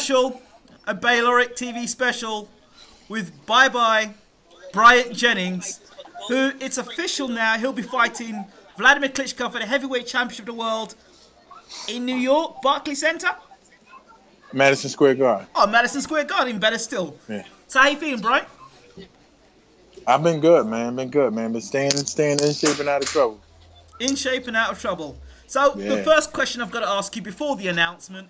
special, a Bayloric TV special with Bye Bye Bryant Jennings, who it's official now. He'll be fighting Vladimir Klitschko for the heavyweight championship of the world in New York, Barclays Center. Madison Square Garden. Oh, Madison Square Garden, better still. Yeah. So how you feeling, Bryant? I've been good, man. Been staying in shape and out of trouble. In shape and out of trouble. So the first question I've got to ask you before the announcement,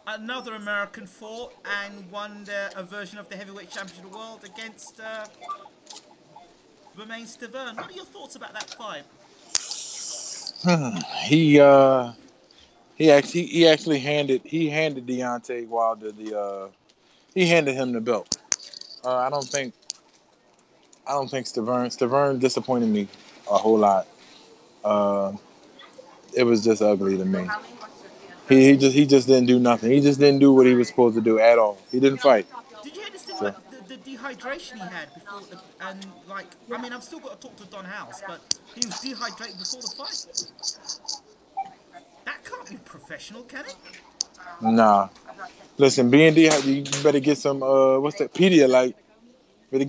another American fought and won a version of the heavyweight championship of the world against Romain Stavern. What are your thoughts about that fight? He actually handed Deontay Wilder he handed him the belt. I don't think Stavern disappointed me a whole lot. It was just ugly to me. He just didn't do nothing. He just didn't do what he was supposed to do at all. He didn't fight. Did you hear this thing about the dehydration he had before? I've still got to talk to Don House, but he was dehydrated before the fight. That can't be professional, can it? Nah. Listen, being dehydrated, you better get some what's that? Pedialyte. You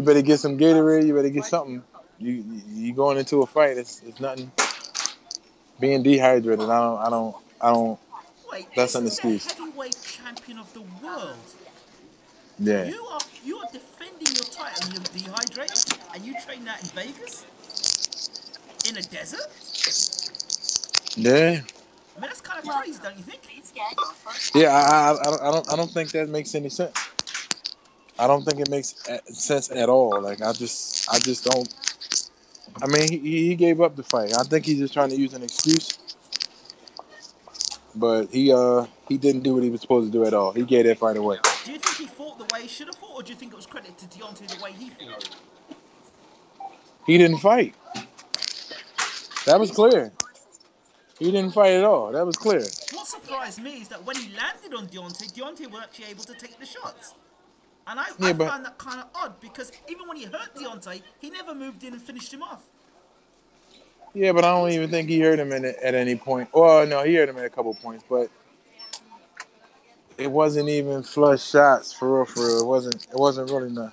better get some Gatorade. You better get something. You going into a fight? It's nothing. Being dehydrated, I don't. Wait, that's an this excuse. Is the heavyweight champion of the world. Yeah. You are defending your title and you're dehydrated, and you train that in Vegas, in a desert. Yeah. I mean, that's kind of crazy, don't you think? Yeah, I don't think that makes any sense. I don't think it makes sense at all. Like I just don't. I mean, he gave up the fight. I think he's just trying to use an excuse. But he didn't do what he was supposed to do at all. He gave that fight away. Do you think he fought the way he should have fought, or do you think it was credit to Deontay the way he fought? He didn't fight. That was clear. He didn't fight at all. That was clear. What surprised me is that when he landed on Deontay was actually able to take the shots. And I found that kind of odd because even when he hurt Deontay, he never moved in and finished him off. Yeah, but I don't even think he hurt him at any point. Well, no, he hurt him at a couple points, but it wasn't even flush shots for real. It wasn't really nothing.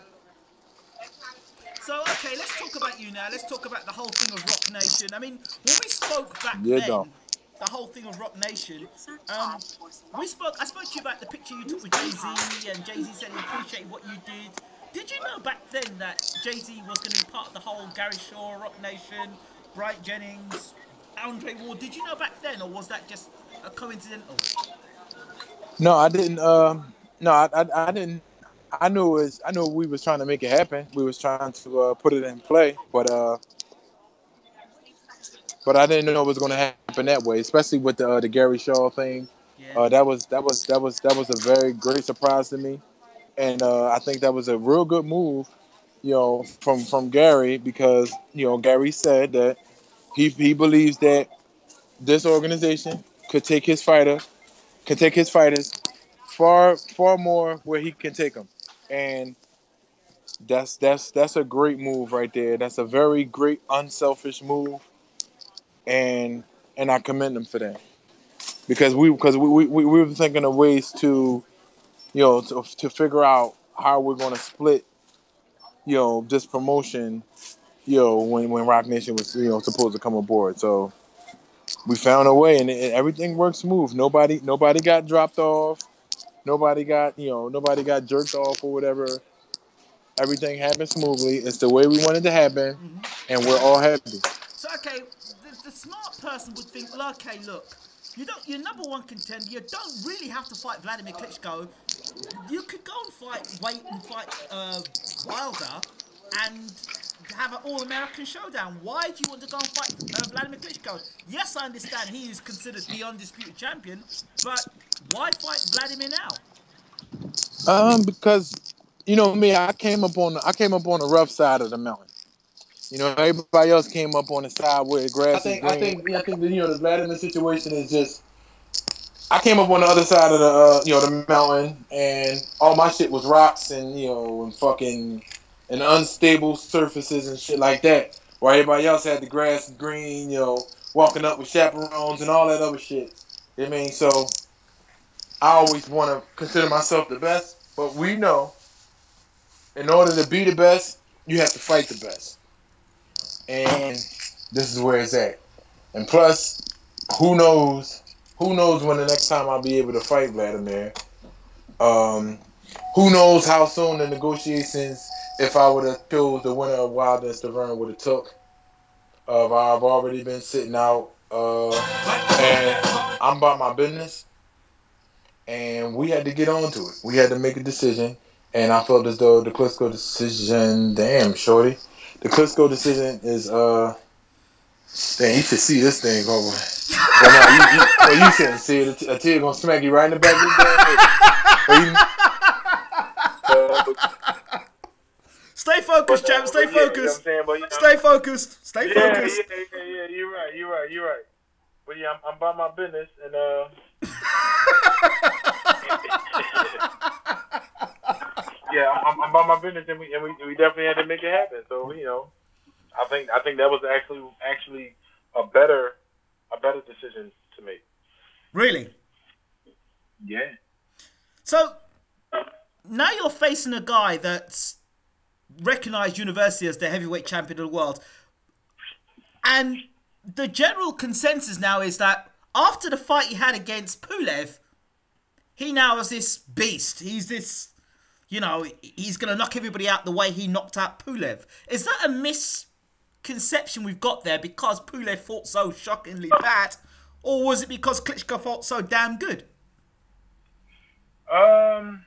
So, okay, let's talk about you now. Let's talk about the whole thing of Rock Nation. I mean, when we spoke back then, the whole thing of Rock Nation, I spoke to you about the picture you took with Jay-Z, and Jay-Z said he appreciated what you did. Did you know back then that Jay-Z was going to be part of the whole Gary Shaw, Rock Nation, Bryant Jennings, Andre Ward? Did you know back then, or was that just a coincidental? No, I didn't. I didn't. I knew we was trying to make it happen. We was trying to put it in play, but I didn't know it was going to happen that way. Especially with the Gary Shaw thing. Yeah. That was a very great surprise to me, and I think that was a real good move, from Gary, because Gary said that he believes that this organization could take his fighters far more where he can take them. And that's a great move right there. That's a very great unselfish move, and I commend him for that. Because we were thinking of ways to to figure out how we're going to split this promotion when Rock Nation was supposed to come aboard. So we found a way, and everything worked smooth. Nobody got dropped off. Nobody got jerked off or whatever. Everything happened smoothly. It's the way we wanted to happen, and we're all happy. So, okay, the smart person would think, okay, look, you're number one contender. You don't really have to fight Vladimir Klitschko. You could go and fight Wilder, and have an all-American showdown. Why do you want to go and fight Vladimir Klitschko? Yes, I understand he is considered the undisputed champion, but why fight Vladimir now? Because me, I came up on the rough side of the mountain. Everybody else came up on the side where the grass is green. I think the Vladimir situation is just. I came up on the other side of the mountain, and all my shit was rocks and and fucking and unstable surfaces and shit like that. While everybody else had the grass green, walking up with chaperones and all that other shit. I mean, so I always want to consider myself the best, but we know in order to be the best, you have to fight the best. And this is where it's at. And plus, who knows? Who knows when the next time I'll be able to fight Vladimir? Um, who knows how soon the negotiations, if I would have chose the winner of Wilder and Stavern, would have took. I've already been sitting out, and I'm about my business. And we had to get on to it. We had to make a decision, and I felt as though the Klitschko decision, damn, shorty, the Klitschko decision is damn, you should see this thing over. Well, no, you shouldn't see it. A tear gonna smack you right in the back of the damn. Stay focused, champ. Stay focused. Yeah, you know what I'm saying? Stay focused. Stay focused. Yeah. You're right. But yeah, I'm about my business, and yeah, I'm about my business, and we definitely had to make it happen. So you know, I think that was actually a better decision to make. Really? Yeah. So now you're facing a guy that's recognized universally as the heavyweight champion of the world, and the general consensus now is that after the fight he had against Pulev, he now is this beast. He's this, you know, he's going to knock everybody out the way he knocked out Pulev. Is that a misconception we've got there because Pulev fought so shockingly bad, or was it because Klitschko fought so damn good? I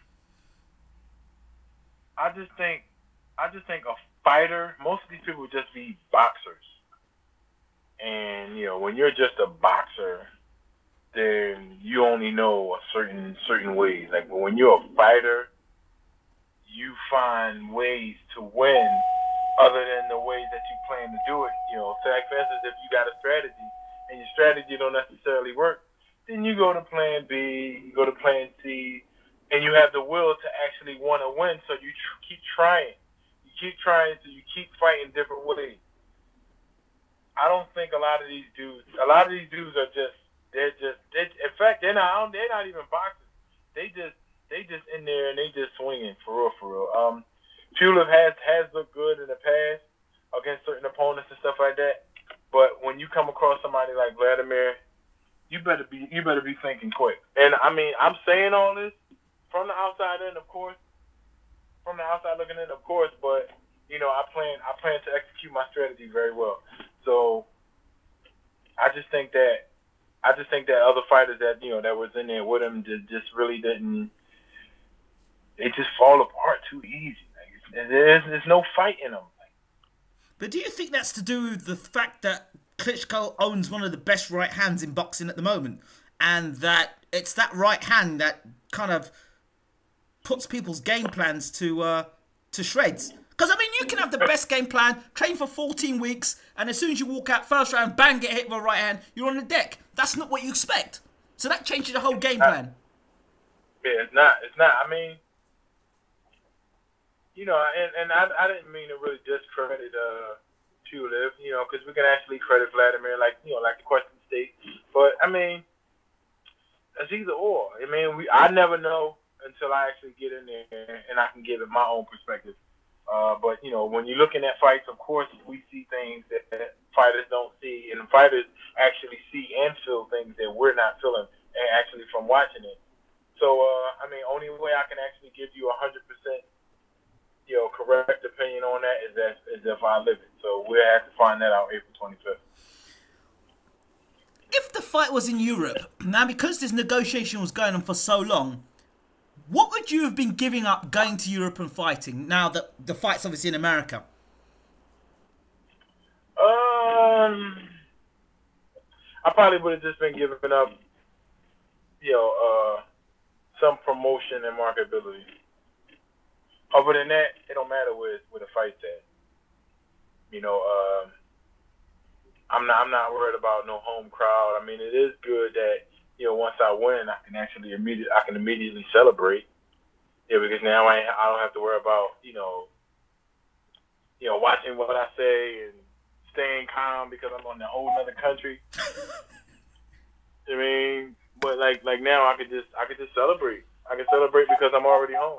just think a fighter, most of these people would just be boxers. And, you know, when you're just a boxer, then you only know a certain ways. Like, when you're a fighter, you find ways to win other than the ways that you plan to do it. You know, so like, for instance, if you got a strategy and your strategy don't necessarily work, then you go to plan B, you go to plan C, and you have the will to actually want to win, so you keep trying. You keep trying, so you keep fighting different ways. I don't think a lot of these dudes are just, in fact, they're not even boxers. They just in there and they just swinging for real. Pulev has looked good in the past against certain opponents and stuff like that. But when you come across somebody like Vladimir, you better be thinking quick. And I mean, I'm saying all this from the outside in, of course. From the outside looking in, of course, but you know, I plan to execute my strategy very well. So I just think that other fighters that, you know, that was in there with him just really didn't. They just fall apart too easy. Like, there's no fight in them. But do you think that's to do with the fact that Klitschko owns one of the best right hands in boxing at the moment, and that it's that right hand that kind of puts people's game plans to shreds? Because, I mean, you can have the best game plan, train for 14 weeks, and as soon as you walk out first round, bang, get hit with a right hand, you're on the deck. That's not what you expect. So that changes the whole game plan. Yeah, it's not. I mean, you know, and I didn't mean to really discredit Pulev, you know, because we can actually credit Vladimir, like, you know, like the question state. But, I mean, it's either or. I mean, I never know until I actually get in there and I can give it my own perspective. But, you know, when you're looking at fights, of course, we see things that fighters don't see, and fighters actually see and feel things that we're not feeling, and actually from watching it. So, I mean, only way I can actually give you 100%, you know, correct opinion on that is if I live it. So we'll have to find that out April 25th. If the fight was in Europe, now because this negotiation was going on for so long, what would you have been giving up going to Europe and fighting now that the fight's obviously in America? I probably would have just been giving up, you know, some promotion and marketability. Other than that, it don't matter where the fight's at. You know, I'm not worried about no home crowd. I mean, it is good that, you know, once I win, I can immediately celebrate. Yeah, because now I don't have to worry about, you know, watching what I say and staying calm because I'm on a whole other country. I mean, But like now, I could just celebrate. I can celebrate because I'm already home.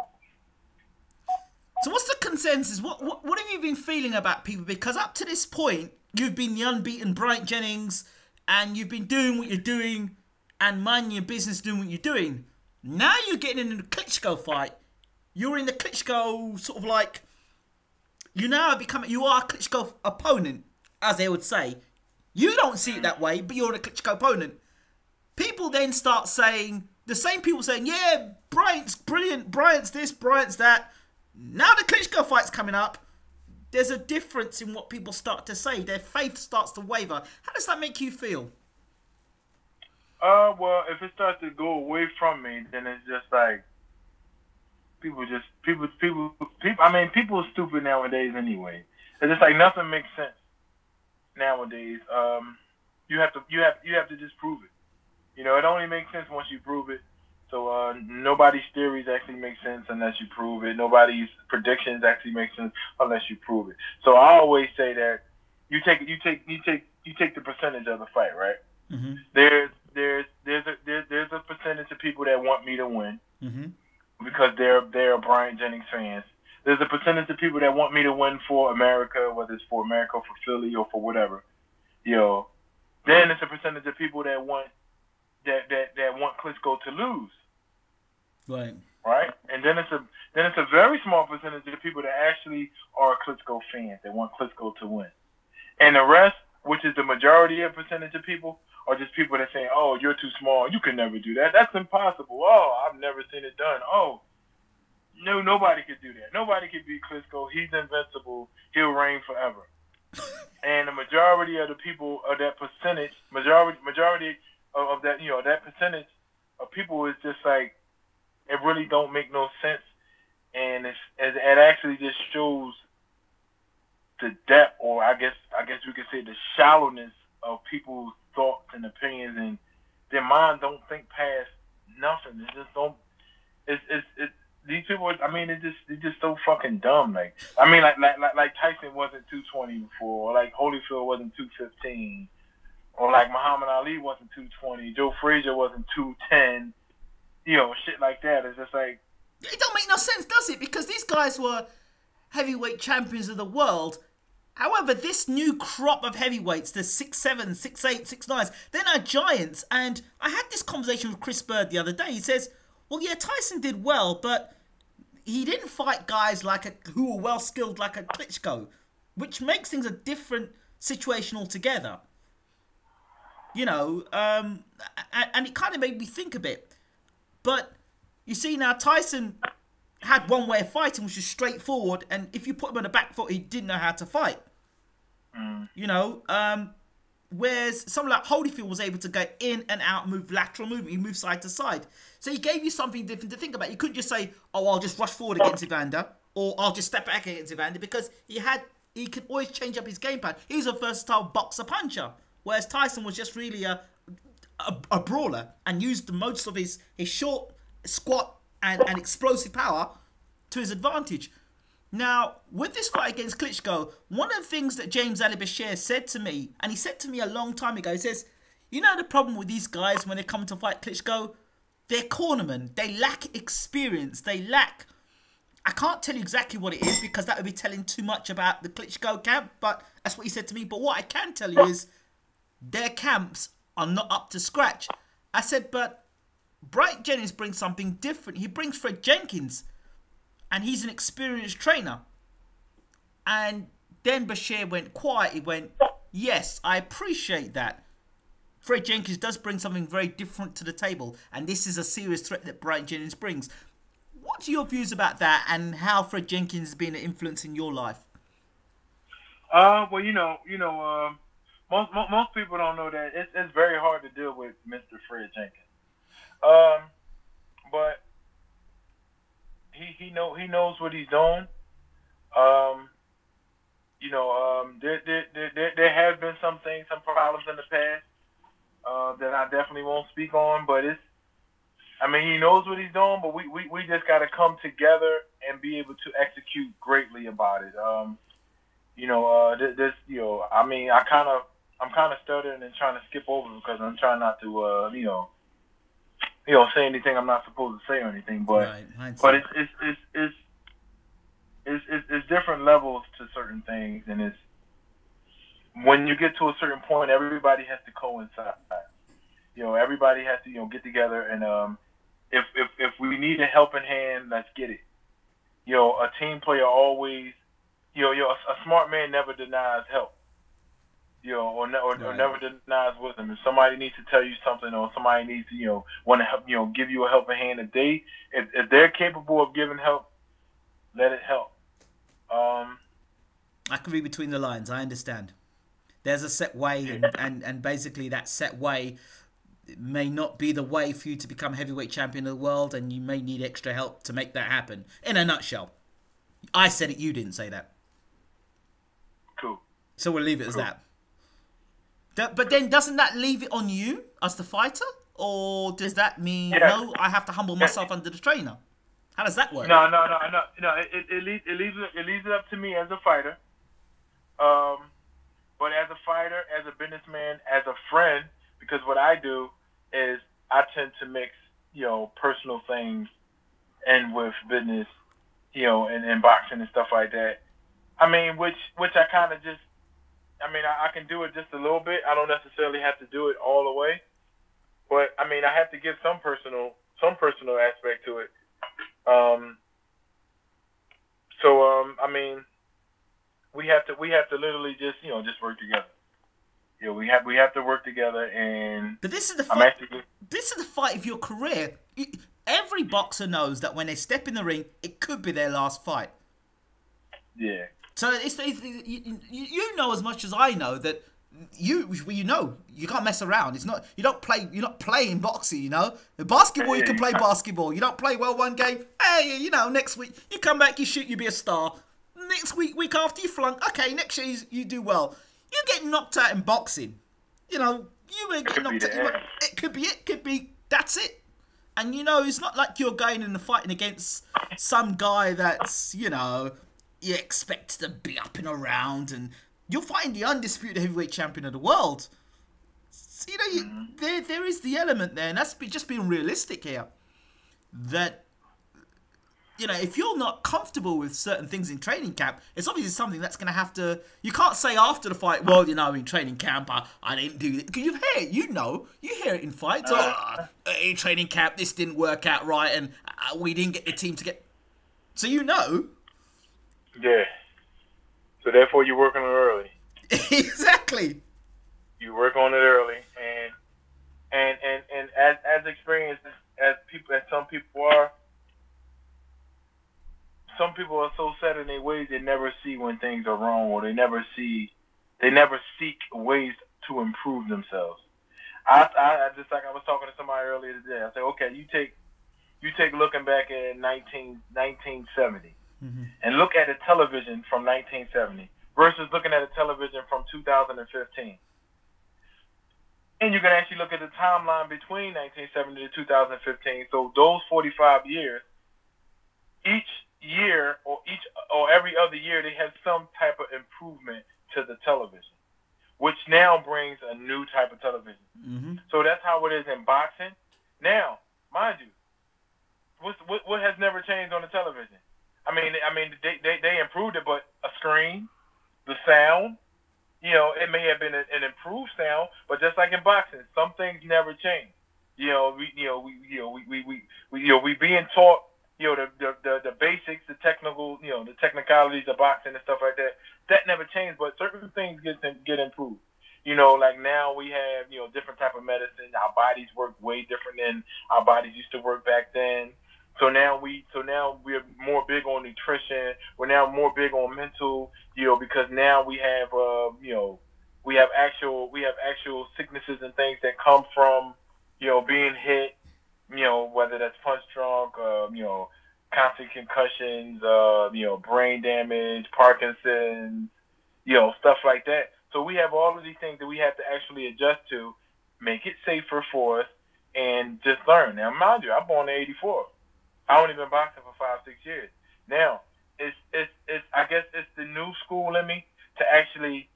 So what's the consensus? What have you been feeling about people? Because up to this point, you've been the unbeaten Bryant Jennings, and you've been doing what you're doing, and minding your business, doing what you're doing. Now you're getting in a Klitschko fight. You're in the Klitschko sort of like, you are a Klitschko opponent, as they would say. You don't see it that way, but you're a Klitschko opponent. People then start saying, the same people saying, yeah, Bryant's brilliant, Bryant's this, Bryant's that. Now the Klitschko fight's coming up. There's a difference in what people start to say. Their faith starts to waver. How does that make you feel? Well, if it starts to go away from me, then it's just like people. I mean, people are stupid nowadays anyway. It's just like nothing makes sense nowadays. You have to just prove it. You know, it only makes sense once you prove it. So nobody's theories actually make sense unless you prove it. Nobody's predictions actually make sense unless you prove it. So I always say that you take the percentage of the fight, right? Mm-hmm. There's a percentage of people that want me to win because they're Bryant Jennings fans. There's a percentage of people that want me to win for America, whether it's for America, for Philly, or for whatever. Then it's a percentage of people that want Klitschko to lose. Right. Right? And then it's a very small percentage of people that actually are Klitschko fans that want Klitschko to win. And the rest, which is the majority of percentage of people, are just people that say, oh, you're too small, you can never do that. That's impossible. Oh, I've never seen it done. Oh, no, nobody could do that. Nobody could beat Klitschko. He's invincible. He'll reign forever. And the majority of the people of that percentage, majority of that, that percentage of people is just like, it really don't make no sense, and it actually just shows the depth, or I guess we could say the shallowness of people's thoughts and opinions, and their mind don't think past nothing. It just don't. It's these people. I mean, they're just so fucking dumb. Like Tyson wasn't 220 before, or like Holyfield wasn't 215. Or like Muhammad Ali wasn't 220, Joe Frazier wasn't 210, shit like that. It's just like, it don't make no sense, does it? Because these guys were heavyweight champions of the world. However, this new crop of heavyweights, the 6'7", 6'8", 6'9", they're now giants. And I had this conversation with Chris Bird the other day. He says, well, yeah, Tyson did well, but he didn't fight guys who were well skilled like a Klitschko, which makes things a different situation altogether. And it kind of made me think a bit. But you see now, Tyson had one way of fighting, which was straightforward, and if you put him on the back foot, he didn't know how to fight. Whereas someone like Holyfield was able to go in and out, move lateral movement, he moved side to side. So he gave you something different to think about. You couldn't just say, oh, I'll just rush forward against Evander, or I'll just step back against Evander, because he could always change up his game plan. He was a versatile boxer puncher. Whereas Tyson was just really a brawler and used most of his short, squat, and explosive power to his advantage. Now, with this fight against Klitschko, one of the things that James Ali Bashir said to me, and he said to me a long time ago, he says, the problem with these guys when they come to fight Klitschko? They're cornermen. They lack experience. They lack... I can't tell you exactly what it is because that would be telling too much about the Klitschko camp, but that's what he said to me. But what I can tell you is their camps are not up to scratch. I said, but Bryant Jennings brings something different. He brings Fred Jenkins, and he's an experienced trainer. And then Bashir went quiet. He went, yes, I appreciate that. Fred Jenkins does bring something very different to the table, and this is a serious threat that Bryant Jennings brings. What are your views about that, and how Fred Jenkins has been an influence in your life? Well, most people don't know that it's very hard to deal with Mr. Fred Jenkins. But he knows what he's doing. There have been some problems in the past that I definitely won't speak on, but he knows what he's doing, but we just got to come together and be able to execute greatly about it. I'm kind of stuttering and trying to skip over because I'm trying not to, say anything I'm not supposed to say or anything. But right. but it's different levels to certain things, and it's when you get to a certain point, everybody has to coincide. Everybody has to get together, and if we need a helping hand, let's get it. A team player always, a smart man never denies help. Or never denies wisdom. If somebody needs to tell you something, or somebody needs to, want to help, give you a helping hand, if they're capable of giving help, let it help. I can read between the lines. I understand. There's a set way, and basically that set way may not be the way for you to become heavyweight champion of the world, and you may need extra help to make that happen. In a nutshell. I said it, you didn't say that. Cool. So we'll leave it as that. But then doesn't that leave it on you as the fighter? Or does that mean, no, I have to humble myself under the trainer? How does that work? No. It leaves it up to me as a fighter. But as a fighter, as a businessman, as a friend, because what I do is I tend to mix, personal things and with business, and boxing and stuff like that. I mean, which I kind of just, I can do it just a little bit. I don't necessarily have to do it all the way, but I have to give some personal aspect to it. We have to literally just work together. We have to work together, and but this is the fight. This is the fight of your career. Every boxer knows that when they step in the ring, it could be their last fight. Yeah. So you know as much as I know that you can't mess around. It's not you're not playing boxing. In basketball you can play basketball. You don't play well one game. Hey, next week you come back, you shoot, you be a star. Next week after you flunk. Okay, next year you do well. You get knocked out in boxing. You may get knocked out. It could be that's it. And it's not like you're going and fighting against some guy that's you expect to be up and around, and you're fighting the undisputed heavyweight champion of the world. So, there is the element there, and that's just being realistic here. That, if you're not comfortable with certain things in training camp, it's obviously something that's going to have to... You can't say after the fight, well, in training camp, I didn't do it. Because you hear it, you hear it in fights. In training camp, this didn't work out right, and we didn't get the team to get... So Yeah. So therefore, you work on it early. Exactly. You work on it early, and as experienced as some people are so set in their ways they never see when things are wrong, or they never seek ways to improve themselves. I just like I was talking to somebody earlier today. I said, okay, you take looking back at 1970. Mm-hmm. And look at a television from 1970 versus looking at a television from 2015. And you can actually look at the timeline between 1970 to 2015. So those 45 years, each year or every other year, they had some type of improvement to the television, which now brings a new type of television. Mm-hmm. So that's how it is in boxing. Now, mind you, what has never changed on the television? They improved it, but a screen, the sound, it may have been an improved sound, but just like in boxing, some things never change. We being taught, the basics, the technical, the technicalities of boxing and stuff like that. That never changed, but certain things get improved. Like now we have, different type of medicine. Our bodies work way different than our bodies used to work back then. So now we're more big on nutrition. We're now more big on mental, because now we have we have actual sicknesses and things that come from, being hit, whether that's punch drunk, constant concussions, brain damage, Parkinson's, stuff like that. So we have all of these things that we have to actually adjust to, make it safer for us, and just learn. Now, mind you, I'm born in '84. I only been boxing for 5-6 years. Now, it's I guess it's the new school in me to actually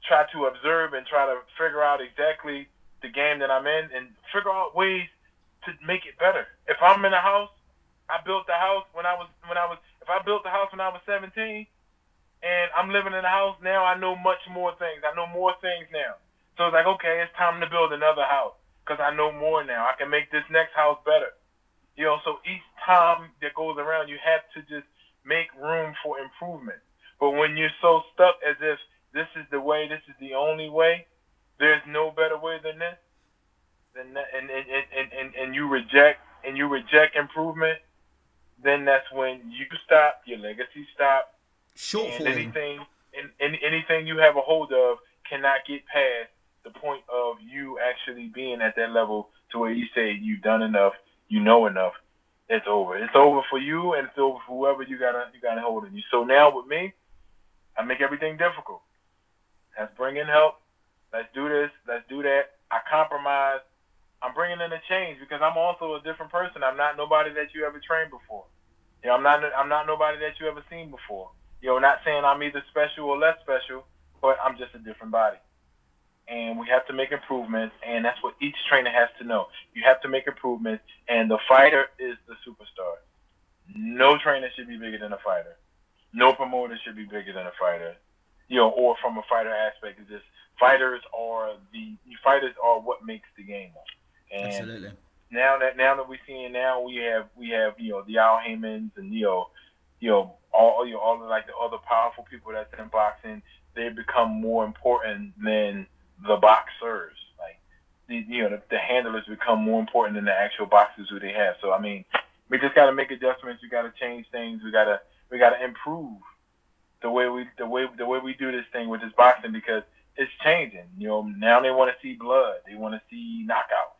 try to observe and try to figure out exactly the game that I'm in, and figure out ways to make it better. If I'm in a house, I built the house if I built the house when I was 17, and I'm living in a house now, I know much more things. I know more things now. So it's like, okay, it's time to build another house because I know more now. I can make this next house better. So each time that goes around, you have to just make room for improvement. But when you're so stuck as if this is the way, this is the only way, there's no better way than this, and you reject improvement, then that's when you stop, your legacy stops, and anything you have a hold of cannot get past the point of you actually being at that level to where you say you've done enough, you know enough. It's over. It's over for you, and it's over for whoever you gotta hold in you. So now with me, I make everything difficult. Let's bring in help. Let's do this. Let's do that. I compromise. I'm bringing in a change because I'm also a different person. I'm not nobody that you ever trained before. I'm not nobody that you ever seen before. Not saying I'm either special or less special, but I'm just a different body. And we have to make improvements, and that's what each trainer has to know. You have to make improvements, and the fighter is the superstar. No trainer should be bigger than a fighter. No promoter should be bigger than a fighter. Or from a fighter aspect, is just fighters are what makes the game up. And absolutely. Now that we're seeing we have the Al Haymans and all like the other powerful people that's in boxing. They become more important than the boxers. Like the handlers become more important than the actual boxers who they have. So I mean, we just got to make adjustments. We got to change things. We got to improve the way we do this thing with this boxing because it's changing. Now they want to see blood. They want to see knockouts.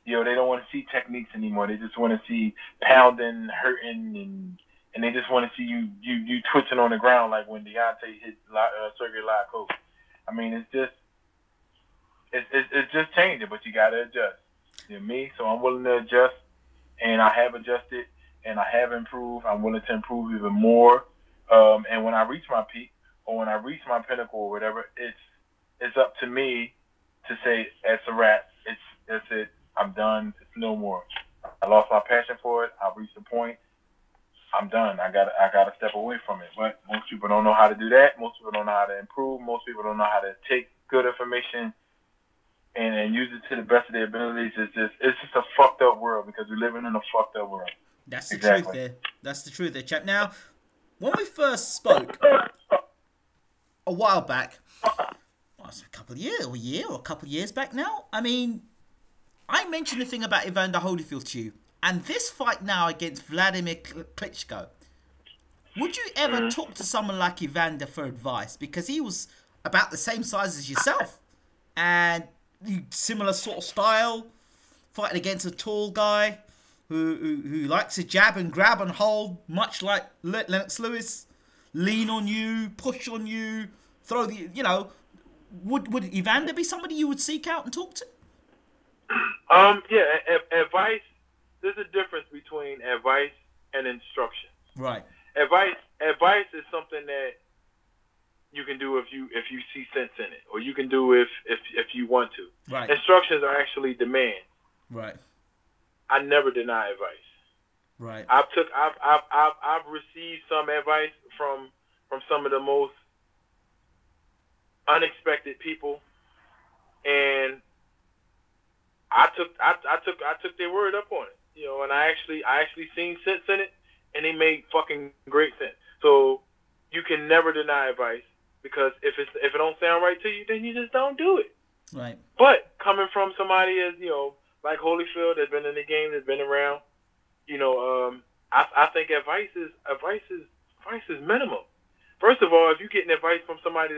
They don't want to see techniques anymore. They just want to see pounding, hurting, and they just want to see you twitching on the ground like when Deontay hit Sergey Lakoff. I mean, it's just changing, but you got to adjust. Me, so I'm willing to adjust, and I have adjusted, and I have improved. I'm willing to improve even more. And when I reach my peak or when I reach my pinnacle or whatever, it's up to me to say it's a wrap. That's it. I'm done. It's no more. I lost my passion for it. I've reached the point. I'm done. I gotta step away from it. But most people don't know how to do that. Most people don't know how to improve. Most people don't know how to take good information and use it to the best of their abilities. It's just a fucked up world because we're living in a fucked up world. That's the truth there. That's the truth there, chap. Now, when we first spoke a while back, it's a couple of years, a couple of years back now. I mean, I mentioned the thing about Evander Holyfield to you, and this fight now against Vladimir Klitschko. Would you ever talk to someone like Evander for advice? Because he was about the same size as yourself, and similar sort of style, fighting against a tall guy who likes to jab and grab and hold, much like Lennox Lewis, lean on you, push on you, throw the, would Evander be somebody you would seek out and talk to? Advice. There's a difference between advice and instruction. Right. Advice is something that you can do if you see sense in it, or you can do if you want to. Right. Instructions are actually demands. Right. I never deny advice. Right. I've received some advice from some of the most unexpected people, and I took their word up on it. And I actually seen sense in it, and they made fucking great sense. So you can never deny advice, because if it don't sound right to you, then you just don't do it. Right. But coming from somebody as like Holyfield, that's been in the game, that's been around, I think advice is minimum. First of all, if you're getting advice from somebody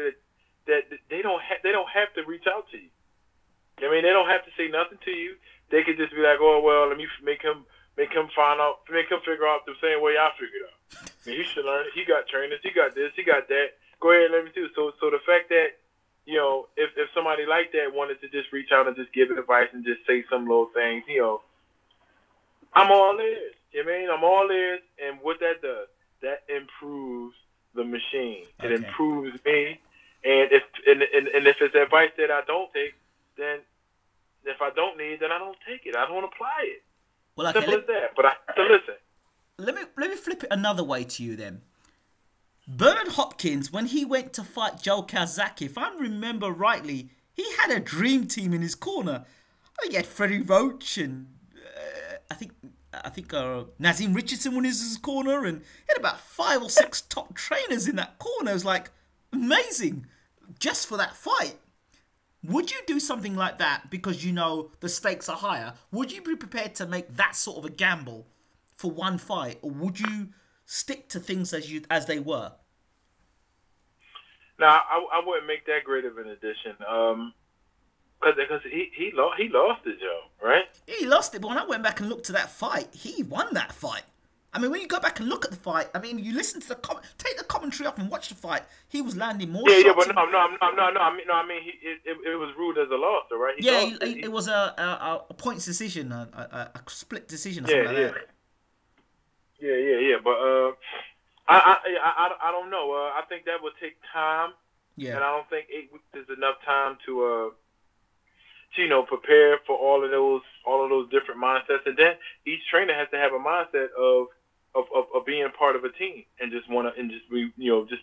that they don't have to reach out to you. I mean, they don't have to say nothing to you. They could just be like, oh well, let me make him figure out the same way I figured out. I mean, he should learn it. He got trainers. He got this. He got that. Go ahead and let me do. So the fact that if somebody like that wanted to just reach out and just give advice and just say some little things, I'm all ears. You know what I mean? I'm all ears, and what that does, that improves the machine. Okay. It improves me, and if it's advice that I don't take, then if I don't need, then I don't take it. I don't apply it. Well, okay, Simple as that. But I have to listen. Let me flip it another way to you then. Bernard Hopkins, when he went to fight Joe Calzaghe, if I remember rightly, he had a dream team in his corner. I think he had Freddie Roach and I think Nazim Richardson was in his corner, and he had about 5 or 6 top trainers in that corner. It was like amazing, just for that fight. Would you do something like that because you know the stakes are higher? Would you be prepared to make that sort of a gamble for one fight, or would you stick to things as they were? Now, I wouldn't make that great of an addition, because he lost it, Joe, right? He lost it, but when I went back and looked to that fight, he won that fight. I mean, when you go back and look at the fight, I mean, you listen to take the commentary off and watch the fight. He was landing more shots. Yeah, but no. I mean, it was ruled as a loss, though, right? It was a points decision, a split decision, or something like that. Yeah. But I don't know. I think that would take time. Yeah. And I don't think 8 weeks is enough time to prepare for all of those different mindsets. And then each trainer has to have a mindset of being part of a team and just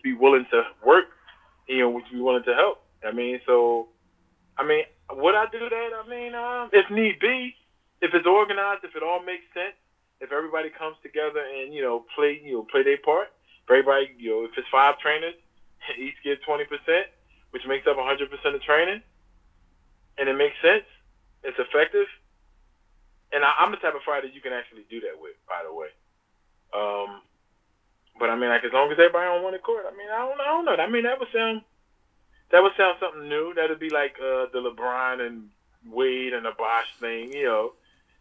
be willing to work, be willing to help. I mean, would I do that? I mean, if need be, if it's organized, if it all makes sense, if everybody comes together and play their part. If everybody, if it's 5 trainers, each give 20%, which makes up 100% of training, and it makes sense, it's effective. And I'm the type of fighter you can actually do that with, by the way. But I mean, like, as long as everybody on one accord, I mean, I don't know. I mean, that would sound something new. That'd be like the LeBron and Wade and the Bosch thing,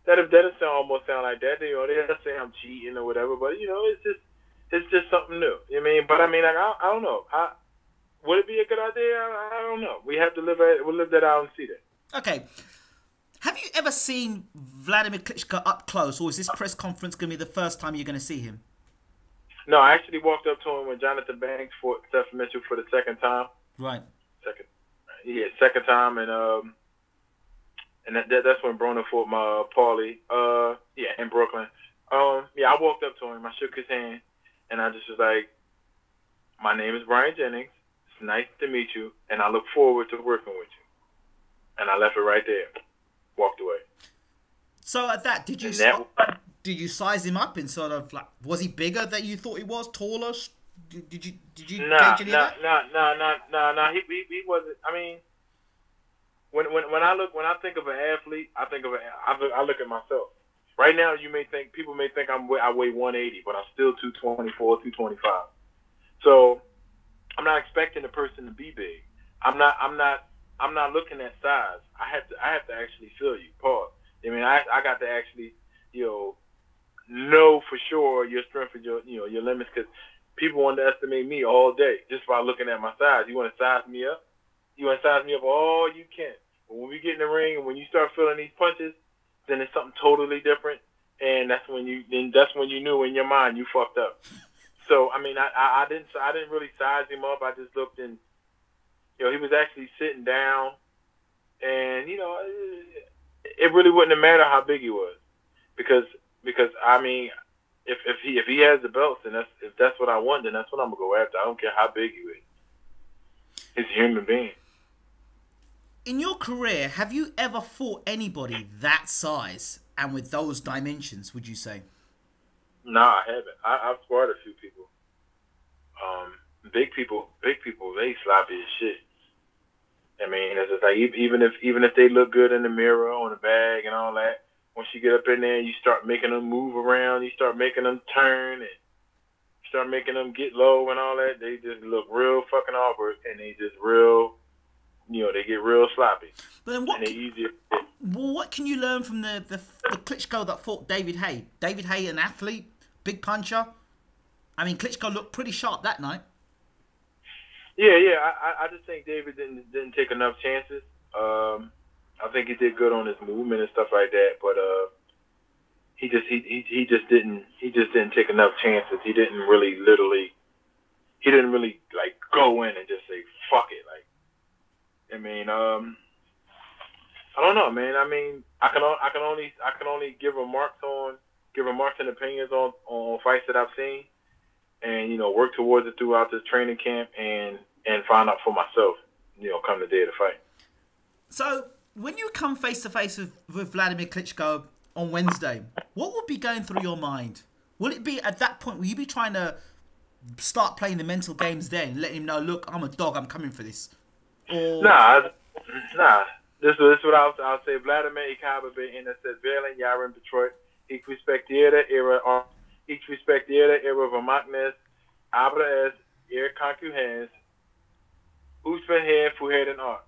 That'd almost sound like that. They'll say I'm cheating or whatever, but it's just something new. You know what I mean? But I mean, like, I don't know. Would it be a good idea? I don't know. We have to we'll live that out and see that. Okay. Have you ever seen Vladimir Klitschko up close, or is this press conference going to be the first time you're going to see him? No, I actually walked up to him when Jonathan Banks fought Steph Mitchell for the second time. Right. Second time, and that's when Broner fought my Paulie. In Brooklyn. I walked up to him. I shook his hand, and I just was like, "My name is Bryant Jennings. It's nice to meet you, and I look forward to working with you." And I left it right there. Walked away. So at that, did you size him up in sort of like, was he bigger than you thought he was? Taller? Did you gauge any of that? No. He wasn't. I mean, when I think of an athlete, I look at myself. Right now, people may think I weigh 180, but I'm still 224, 225. So I'm not expecting the person to be big. I'm not looking at size. I have to actually feel you. Pause. I mean, I got to actually, know for sure your strength and your limits, because people underestimate me all day just by looking at my size. You want to size me up? You want to size me up all you can. But when we get in the ring and when you start feeling these punches, then it's something totally different, and that's when you knew in your mind you fucked up. So I mean, I didn't really size him up. I just looked, and he was actually sitting down, and it really wouldn't have mattered how big he was, because I mean, if he has the belts, and if that's what I want, then that's what I'm gonna go after. I don't care how big he is. He's a human being. In your career, have you ever fought anybody that size and with those dimensions, would you say? No, I haven't. I've sparred a few people. Big people, they sloppy as shit. I mean, it's just like, even if they look good in the mirror, on the bag and all that, once you get up in there, you start making them move around, you start making them turn, and start making them get low and all that, they just look real fucking awkward, and they just real, they get real sloppy. But then what can you learn from the Klitschko that fought David Haye? David Haye, an athlete, big puncher. I mean, Klitschko looked pretty sharp that night. Yeah. I just think David didn't take enough chances. I think he did good on his movement and stuff like that, but he just didn't take enough chances. He didn't really like go in and just say fuck it. Like, I mean, I don't know, man. I mean, I can only give remarks and opinions on fights that I've seen, and work towards it throughout this training camp, and find out for myself, come the day of the fight. So when you come face to face with Vladimir Klitschko on Wednesday, what would be going through your mind? Will it be at that point, will you be trying to start playing the mental games then, letting him know, look, I'm a dog, I'm coming for this? Or... Nah. This is what I'll say. Vladimir, ich habe bei Ihnen wählen Jahre in Detroit. Ich respektiere Ihre Vermagnis, aber es Ihr Konkurrenz. Ich bin hier für den Ort.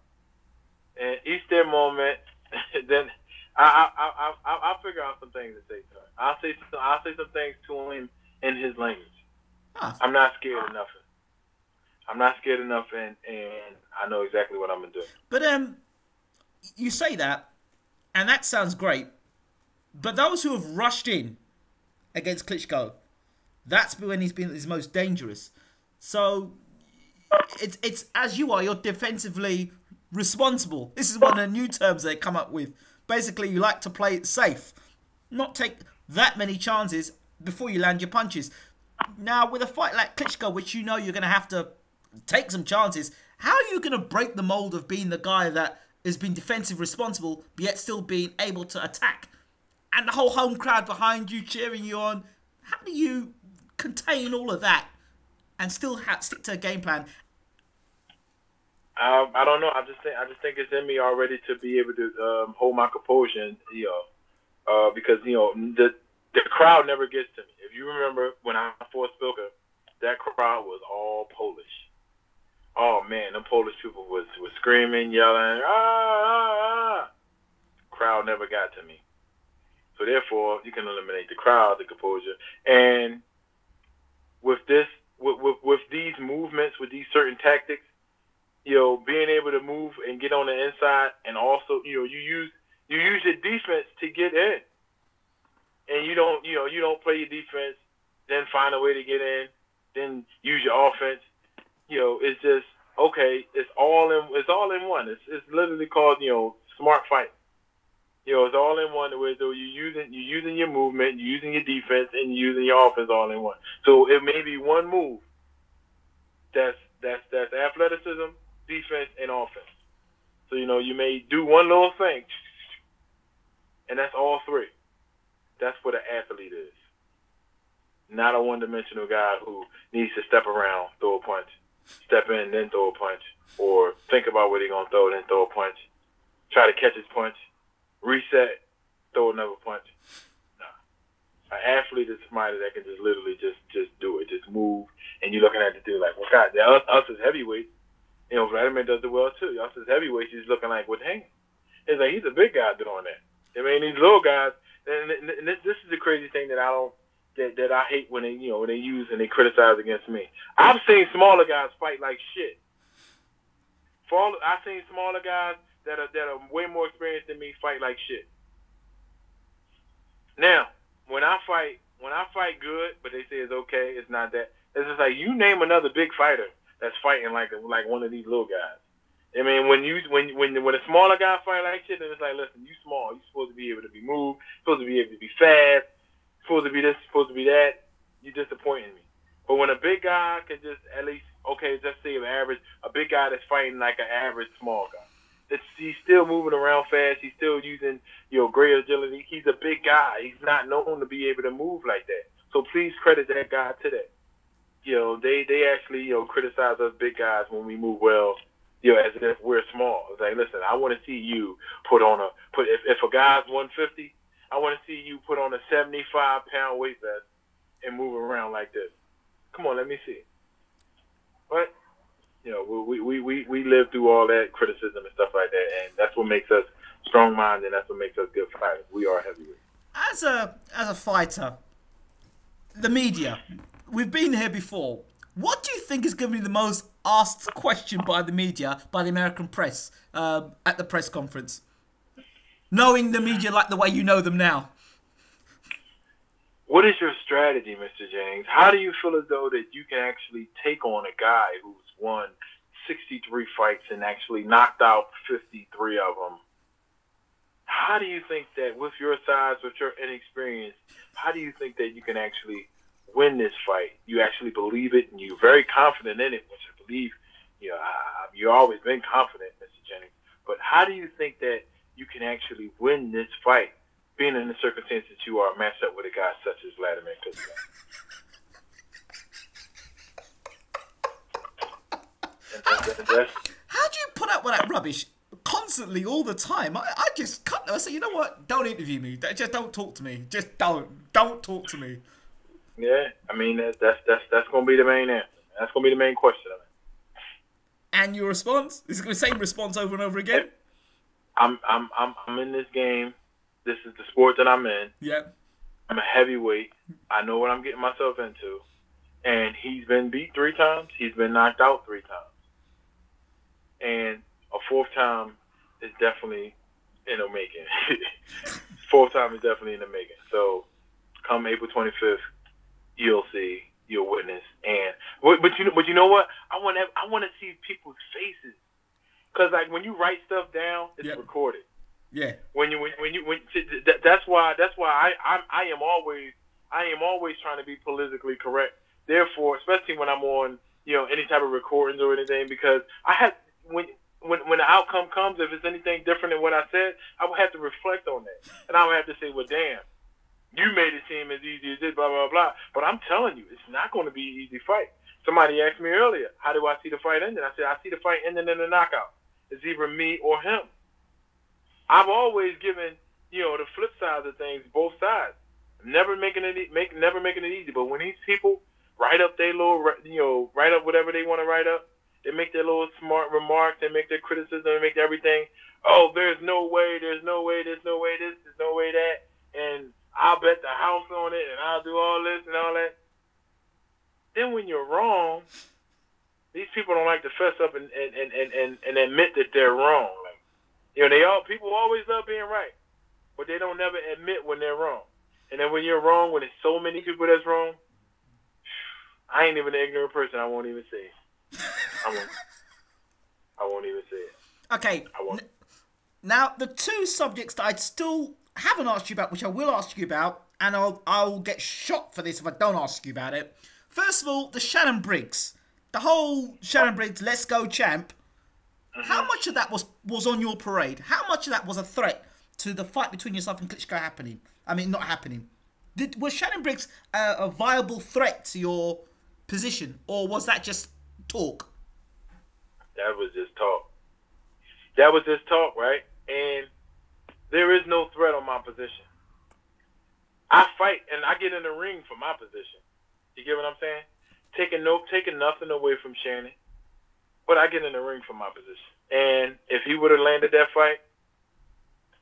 And each der moment, then I'll figure out some things to say to him. I'll say some things to him in his language. Huh. I'm not scared of nothing. I'm not scared of nothing, and I know exactly what I'm gonna do. But you say that, and that sounds great. But those who have rushed in against Klitschko, that's when he's been his most dangerous. So it's as you are, you're defensively responsible. This is one of the new terms they come up with. Basically, you like to play it safe, not take that many chances before you land your punches. Now, with a fight like Klitschko, which you know you're going to have to take some chances, how are you going to break the mold of being the guy that has been defensive responsible, but yet still being able to attack? And the whole home crowd behind you cheering you on. How do you contain all of that and still stick to a game plan? I don't know. I just think it's in me already to be able to hold my composure, because the crowd never gets to me. If you remember when I fought Spilker, that crowd was all Polish. Oh man, them Polish people was screaming, yelling, ah! Crowd never got to me. So therefore, you can eliminate the crowd, the composure, and with these movements, with these certain tactics, being able to move and get on the inside, and also, you use your defense to get in, and you don't play your defense, then find a way to get in, then use your offense. It's just okay. It's all in one. It's literally called smart fight. It's all in one. Where you're using your movement, you're using your defense, and you're using your offense all in one. So it may be one move that's athleticism, defense, and offense. So you may do one little thing, and that's all three. That's what an athlete is. Not a one-dimensional guy who needs to step around, throw a punch, step in, then throw a punch, or think about what he's gonna throw, then throw a punch, try to catch his punch, reset, throw another punch. Nah. An athlete is somebody that can just literally just do it, just move, and you're looking at the dude like, well, God, us as heavyweights, Vladimir does it well too. Us as heavyweights, he's looking like, what, hang? It's like he's a big guy doing that. I mean, these little guys, and this is the crazy thing that I hate when they use and they criticize against me. I've seen smaller guys fight like shit. I've seen smaller guys that are way more experienced than me fight like shit. Now, when I fight good, but they say it's okay, it's not that. It's just like you name another big fighter that's fighting like one of these little guys. I mean, when a smaller guy fight like shit, then it's like, listen, you small, you supposed to be able to be moved, supposed to be able to be fast, supposed to be this, supposed to be that. You're disappointing me. But when a big guy can just at least, okay, just say a big guy that's fighting like an average small guy. He's still moving around fast. He's still using great agility. He's a big guy. He's not known to be able to move like that. So please credit that guy to that. They actually criticize us big guys when we move well. As if we're small. It's like, listen, I want to see you if a guy's 150, I want to see you put on a 75-pound weight vest and move around like this. Come on, let me see. But we live through all that criticism and stuff like that, and that's what makes us strong-minded, and that's what makes us good fighters. We are heavyweights. As a fighter, the media, we've been here before. What do you think is going to be the most asked question by the media, by the American press, at the press conference? Knowing the media like the way you know them now. What is your strategy, Mr. Jennings? How do you feel as though that you can actually take on a guy who's won 63 fights and actually knocked out 53 of them how do you think that with your size, with your inexperience, how do you think that you can actually win this fight? You actually believe it, and you're very confident in it, which I believe. You've always been confident, Mr. Jennings. But how do you think that you can actually win this fight, being in the circumstances that you are matched up with a guy such as Vladimir Klitschko? How do you put up with that rubbish constantly all the time? I just cut them. I say, you know what? Don't interview me. Just don't talk to me. Just don't talk to me. Yeah, I mean that's gonna be the main answer. That's gonna be the main question. And your response? Is it the same response over and over again? I'm in this game. This is the sport that I'm in. Yep. I'm a heavyweight. I know what I'm getting myself into. And he's been beat 3 times. He's been knocked out 3 times. And a 4th time is definitely in the making. 4th time is definitely in the making. So come April 25th, you'll see. You'll witness, and but you know what? I want to see people's faces, cause like when you write stuff down, it's recorded. Yeah. That's why I am always trying to be politically correct. Therefore, especially when I'm on any type of recordings or anything, because I have when the outcome comes, if it's anything different than what I said, I would have to reflect on that, and I would have to say, well, damn. You made it seem as easy as this, blah, blah, blah. But I'm telling you, it's not going to be an easy fight. Somebody asked me earlier, how do I see the fight ending? I said, I see the fight ending in a knockout. It's either me or him. I've always given, the flip side of things, both sides. Never making it easy. But when these people write up their little, write up whatever they want to write up, they make their little smart remarks, they make their criticism, they make everything, oh, there's no way this, there's no way that, and I'll bet the house on it, and I'll do all this and all that. Then when you're wrong, these people don't like to fess up and admit that they're wrong. Like, people always love being right, but they don't never admit when they're wrong. And then when you're wrong, when there's so many people that's wrong, I ain't even an ignorant person. I won't even say it. I won't even say it. Okay. Now the 2 subjects that I'd still haven't asked you about, which I will ask you about, and I'll get shot for this if I don't ask you about it. First of all, the Shannon Briggs, the whole Shannon Briggs "Let's Go Champ." How much of that was on your parade? How much of that was a threat to the fight between yourself and Klitschko happening? I mean, not happening. Was Shannon Briggs a viable threat to your position, or was that just talk? That was just talk. That was just talk, right? And there is no threat on my position. I fight and I get in the ring for my position. You get what I'm saying? Taking nothing away from Shannon, but I get in the ring for my position. And if he would have landed that fight,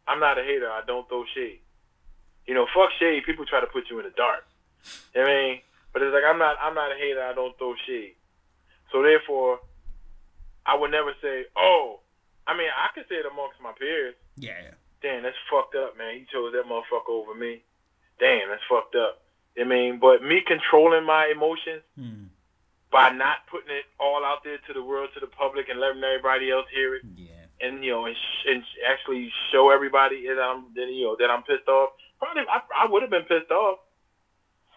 I'm not a hater. I don't throw shade. Fuck shade. People try to put you in the dark. I mean, but it's like I'm not a hater. I don't throw shade. So therefore, I would never say, oh. I mean, I could say it amongst my peers. Yeah. Damn, that's fucked up, man. He chose that motherfucker over me. Damn, that's fucked up. I mean, but me controlling my emotions by not putting it all out there to the world, to the public, and letting everybody else hear it, and and actually show everybody that I'm pissed off. Probably, I would have been pissed off.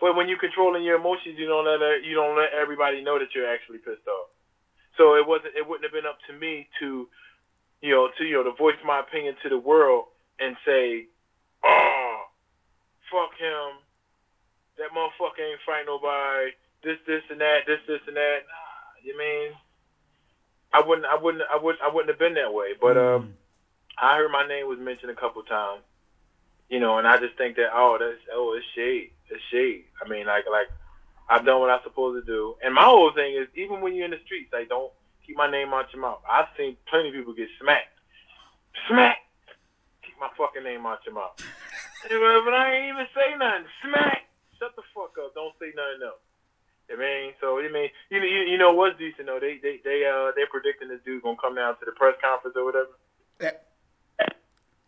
But when you're controlling your emotions, you don't let everybody know that you're actually pissed off. So it wouldn't have been up to me to voice my opinion to the world and say, oh, fuck him. That motherfucker ain't fight nobody. This and that. Nah, I wouldn't have been that way. But I heard my name was mentioned a couple times. And I just think that it's shade. It's shade. I mean, like I've done what I'm supposed to do. And my whole thing is, even when you're in the streets, like, don't keep my name out your mouth. I've seen plenty of people get smacked. Smack. Keep my fucking name out your mouth. But I ain't even say nothing. Smack. Shut the fuck up. Don't say nothing else. You know what's decent though? They're predicting this dude's gonna come down to the press conference or whatever. Yeah.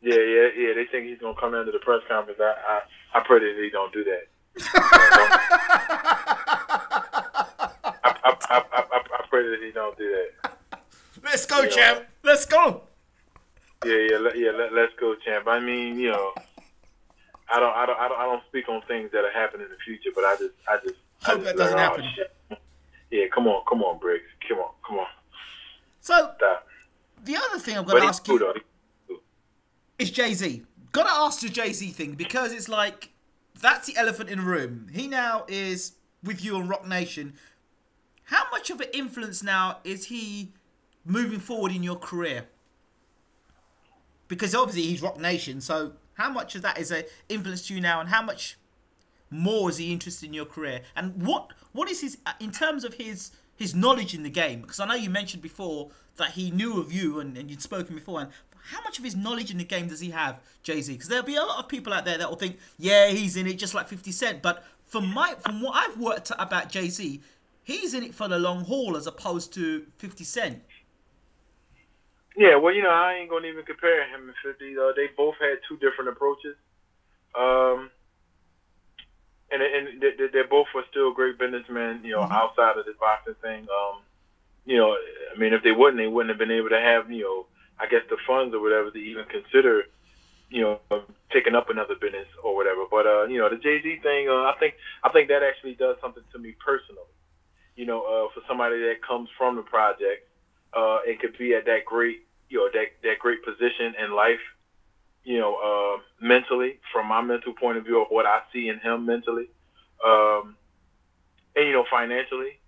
They think he's gonna come down to the press conference. I pray that he don't do that. I pray that he don't do that. Let's go, champ. Let's go. Let's go, champ. I mean, I don't speak on things that are happening in the future, but I just hope that doesn't happen. Shit. Yeah, come on, Briggs. Come on. So, stop. The other thing I'm going to ask you is Jay-Z. Got to ask the Jay-Z thing, because it's like, that's the elephant in the room. He now is with you on Rock Nation. How much of an influence now is he moving forward in your career? Because obviously he's Rock Nation, so how much of that is an influence to you now, and how much more is he interested in your career? And what is his, in terms of his knowledge in the game? Because I know you mentioned before that he knew of you and you'd spoken before, and how much of his knowledge in the game does he have, Jay-Z? Because there'll be a lot of people out there that will think, yeah, he's in it just like 50 Cent. But from what I've worked out about Jay-Z, he's in it for the long haul as opposed to 50 Cent. Yeah, well, I ain't going to even compare him and 50. They both had two different approaches. And they both were still great businessmen, outside of this boxing thing. I mean, if they wouldn't have been able to have, I guess the funds or whatever to even consider, taking up another business or whatever. But the Jay-Z thing, I think that actually does something to me personally. For somebody that comes from the project, and could be at that great, that great position in life, mentally, from my mental point of view of what I see in him mentally, and financially,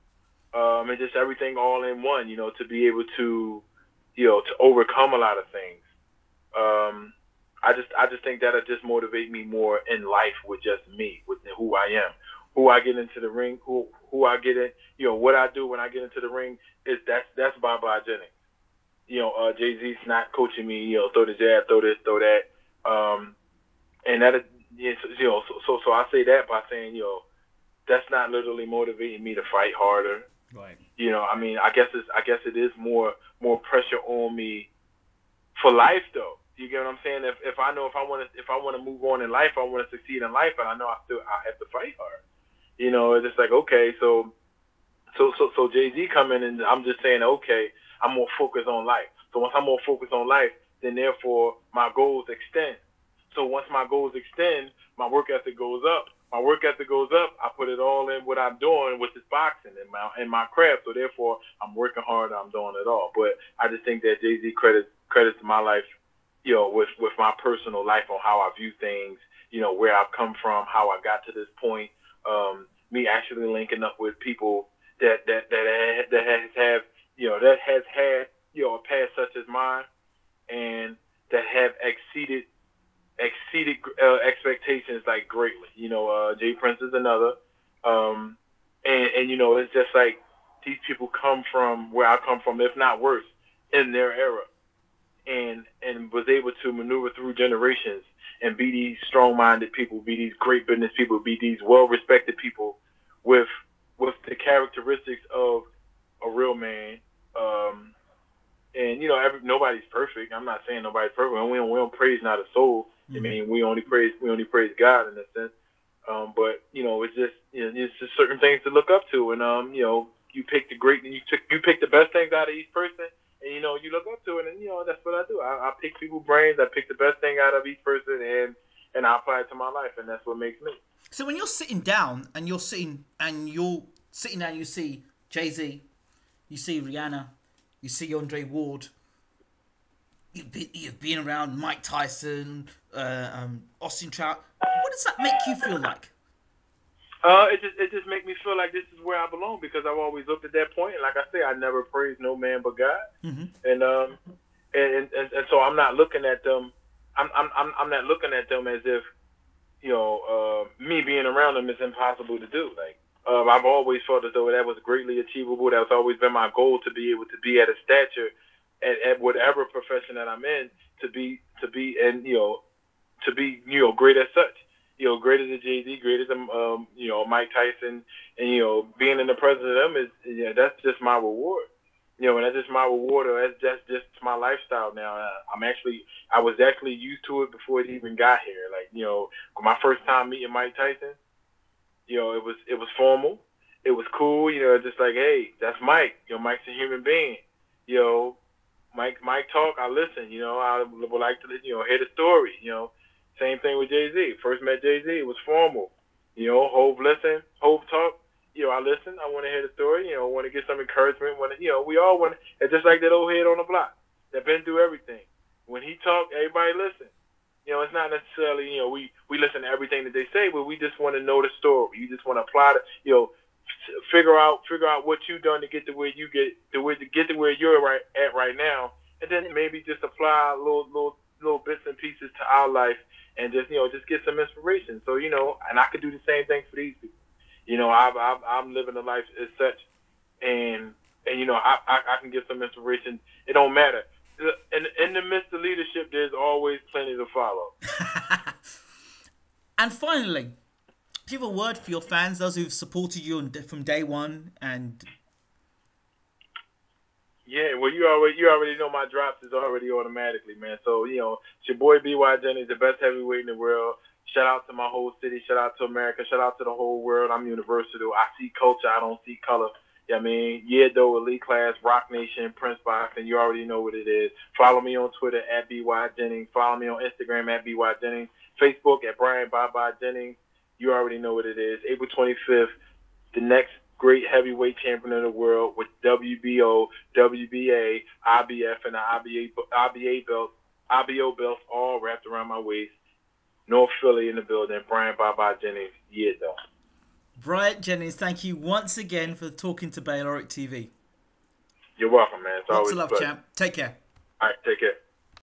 and just everything all in one, to be able to, to overcome a lot of things. I just think that'll just motivate me more in life with just me, with who I am, who I get into the ring, who I get in, what I do when I get into the ring is that's Bryant Jennings. Jay-Z's not coaching me, throw the jab, throw this, throw that. And that, so I say that by saying, that's not literally motivating me to fight harder. Right. I mean, I guess it is more pressure on me for life, though. You get what I'm saying? If I know if I want to move on in life, I want to succeed in life, and I know I have to fight hard. It's just like, okay, so Jay-Z coming, and I'm just saying, okay, I'm more focused on life. So once I'm more focused on life, then therefore my goals extend. So once my goals extend, my work ethic goes up. My work ethic goes up. I put it all in what I'm doing, which is boxing and my craft. So therefore, I'm working hard. I'm doing it all. But I just think that Jay-Z credits my life, with my personal life on how I view things. Where I've come from, how I got to this point. Me actually linking up with people that has had a past such as mine, and that have exceeded expectations like greatly. Jay Prince is another, and it's just like these people come from where I come from, if not worse, in their era, and was able to maneuver through generations and be these strong-minded people, be these great business people, be these well-respected people with the characteristics of a real man. And nobody's perfect. I'm not saying nobody's perfect. And we don't praise not a soul. Mm-hmm. I mean, we only praise God in a sense. But it's just it's just certain things to look up to, and you pick the great, you pick the best things out of each person, and you look up to it, and that's what I do. I pick people's brains. I pick the best thing out of each person, and I apply it to my life, and that's what makes me. So when you're sitting down and you see Jay-Z, you see Rihanna, you see Andre Ward, you've been around Mike Tyson, Austin Trout. What does that make you feel like? It just make me feel like this is where I belong, because I've always looked at that point, and like I say, I never praised no man but God. Mm-hmm. And so I'm not looking at them. I'm not looking at them as if me being around them is impossible to do. Like I've always felt as though that was greatly achievable. That's always been my goal, to be able to be at a stature at whatever profession that I'm in, to be great as such. Greater than Jay-Z, greater than Mike Tyson, and being in the presence of them is that's just my reward. And that's just my reward, or that's just my lifestyle now. I was actually used to it before it even got here. Like my first time meeting Mike Tyson, it was formal, it was cool. Just like, hey, that's Mike. Mike's a human being. Mike talk, I listen. You know, I would like to hear the story. You know, same thing with Jay-Z. First met Jay-Z, it was formal. You know, Hove talk. You know, I listen. I want to hear the story. You know, want to get some encouragement. We all want. It's just like that old head on the block that been through everything. When he talk, everybody listen. You know, it's not necessarily we listen to everything that they say, but we just want to know the story. You just want to apply figure out what you've done to get to where you get to where you're at right now, and then maybe just apply little bits and pieces to our life, and just get some inspiration. So and I could do the same thing for these people. You know, I'm living a life as such, and I can get some inspiration. It don't matter. In the midst of leadership, there's always plenty to follow. And finally, do you have a word for your fans, those who've supported you from day one? And yeah, well, you already know my drops is already automatically, man. So it's your boy BY Jennings, the best heavyweight in the world. Shout out to my whole city. Shout out to America. Shout out to the whole world. I'm universal. I see culture. I don't see color. Yeah, I mean, elite class, Rock Nation, Prince Boxing. You already know what it is. Follow me on Twitter at BY Jennings. Follow me on Instagram at BY Jennings. Facebook at Bryant Jennings. You already know what it is. April 25th, the next great heavyweight champion of the world with WBO, WBA, IBF, and the IBO belts all wrapped around my waist. North Philly in the building. Bryant Jennings. Yeah, though. Bryant Jennings, thank you once again for talking to Bayloric TV. You're welcome, man. It's Lots always of love, a pleasure. champ. Take care. All right, take care.